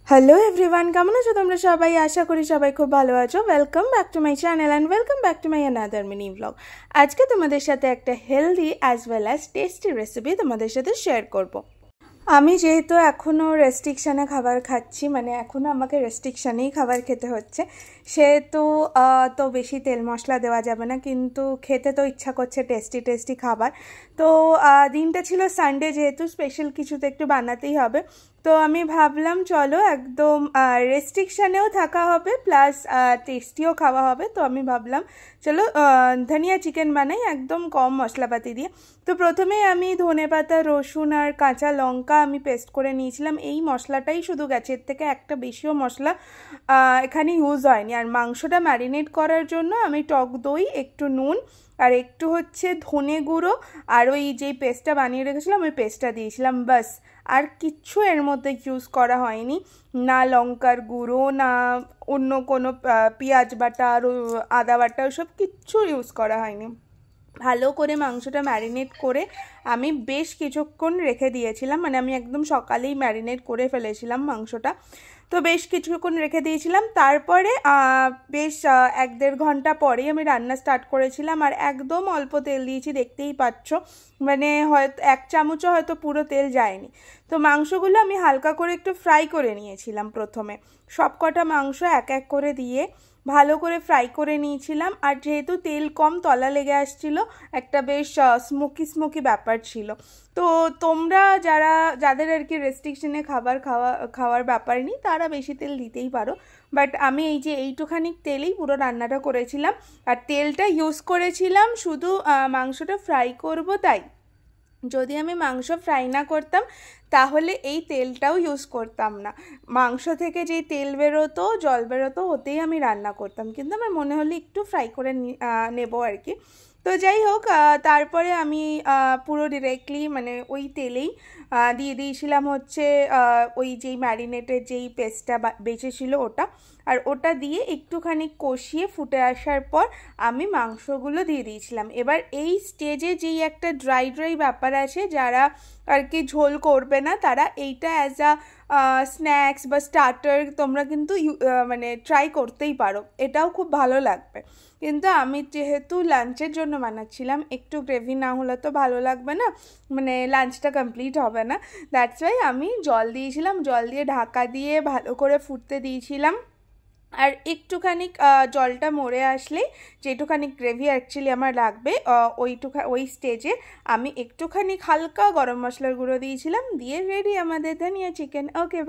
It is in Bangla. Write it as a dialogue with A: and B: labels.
A: হ্যালো এভরিওয়ান, কেমন আছো তোমরা সবাই? আশা করি সবাই খুব ভালো আছো। Welcome back to my channel and welcome back to my another mini blog. আজকে তোমাদের সাথে একটা healthy as well as tasty recipe তোমাদের সাথে শেয়ার করব। আমি যেহেতু এখনও রেস্ট্রিকশানে খাবার খাচ্ছি, মানে এখনও আমাকে রেস্ট্রিকশানেই খাবার খেতে হচ্ছে, সেহেতু তো বেশি তেল মশলা দেওয়া যাবে না, কিন্তু খেতে তো ইচ্ছা করছে টেস্টি টেস্টি খাবার। তো দিনটা ছিল সানডে, যেহেতু স্পেশাল কিছু তো একটু বানাতেই হবে। তো আমি ভাবলাম চলো একদম রেস্ট্রিকশানেও থাকা হবে প্লাস টেস্টিও খাওয়া হবে। তো আমি ভাবলাম চলো ধনিয়া চিকেন বানাই একদম কম মশলাপাতি দিয়ে। তো প্রথমে আমি ধনেপাতা, রসুন আর কাঁচা লঙ্কা আমি পেস্ট করে নিয়েছিলাম। এই মশলাটাই শুধু গেছে, এর থেকে একটা বেশিও মশলা এখানে ইউজ হয়নি। আর মাংসটা ম্যারিনেট করার জন্য আমি টক দই, একটু নুন আর একটু হচ্ছে ধনে গুঁড়ো আর ওই যেই পেস্টটা বানিয়ে রেখেছিলাম ওই পেস্টটা দিয়েছিলাম, বাস। আর কিচ্ছু এর মধ্যে ইউজ করা হয়নি, না লঙ্কার গুঁড়ো, না অন্য কোনো পেঁয়াজ বাটা আর আদা বাটা, ওসব কিচ্ছু ইউজ করা হয়নি। ভালো করে মাংসটা ম্যারিনেট করে আমি বেশ কিছুক্ষণ রেখে দিয়েছিলাম, মানে আমি একদম সকালেই ম্যারিনেট করে ফেলেছিলাম মাংসটা। তো বেশ কিছুক্ষণ রেখে দিয়েছিলাম, তারপরে বেশ 1-1.5 ঘন্টা পরেই আমি রান্না স্টার্ট করেছিলাম। আর একদম অল্প তেল দিয়েছি, দেখতেই পাচ্ছ, মানে হয়তো 1 চামচও হয়তো পুরো তেল যায়নি। তো মাংসগুলো আমি হালকা করে একটু ফ্রাই করে নিয়েছিলাম। প্রথমে সব কটা মাংস এক এক করে দিয়ে ভালো করে ফ্রাই করে নিয়েছিলাম। আর যেহেতু তেল কম, তলা লেগে আসছিলো, একটা বেশ স্মোকি ব্যাপার ছিল। তো তোমরা যাদের আর কি রেস্ট্রিকশনে খাওয়ার ব্যাপার নেই, তারা বেশি তেল দিতেই পারো। বাট আমি এই যে এইটুখানি তেলেই পুরো রান্নাটা করেছিলাম। আর তেলটা ইউজ করেছিলাম শুধু মাংসটা ফ্রাই করব তাই। যদি আমি মাংস ফ্রাই না করতাম তাহলে এই তেলটাও ইউজ করতাম না। মাংস থেকে যেই তেল বেরোতো, জল বেরোতো, ওতেই আমি রান্না করতাম, কিন্তু আমার মনে হলো একটু ফ্রাই করে নেব আর কি। তো যাই হোক, তারপরে আমি পুরো ডিরেক্টলি মানে ওই তেলেই দিয়ে দিয়েছিলাম হচ্ছে ওই যেই ম্যারিনেটের যেই পেস্টটা বেঁচেছিল ওটা। আর ওটা দিয়ে একটুখানি কষিয়ে ফুটে আসার পর আমি মাংসগুলো দিয়ে দিয়েছিলাম। এবার এই স্টেজে যেই একটা ড্রাই ব্যাপার আছে, যারা আর কি ঝোল করবে না, তারা এইটা অ্যাজ আ স্ন্যাক্স বা স্টার্টার তোমরা কিন্তু মানে ট্রাই করতেই পারো, এটাও খুব ভালো লাগবে। কিন্তু আমি যেহেতু লাঞ্চের জন্য বানাচ্ছিলাম, একটু গ্রেভি না হলে তো ভালো লাগবে না, মানে লাঞ্চটা কমপ্লিট হবে না। দ্যাটস ওয়াই আমি জল দিয়েছিলাম, জল দিয়ে ঢাকা দিয়ে ভালো করে ফুটতে দিয়েছিলাম। আর একটুখানি জলটা মরে আসলেই, যেটুখানি গ্রেভি অ্যাকচুয়ালি আমার লাগবে, ওই স্টেজে আমি একটুখানি হালকা গরম মশলার গুঁড়ো দিয়েছিলাম, দিয়ে রেডি আমাদের ধনিয়া চিকেন। ওকে।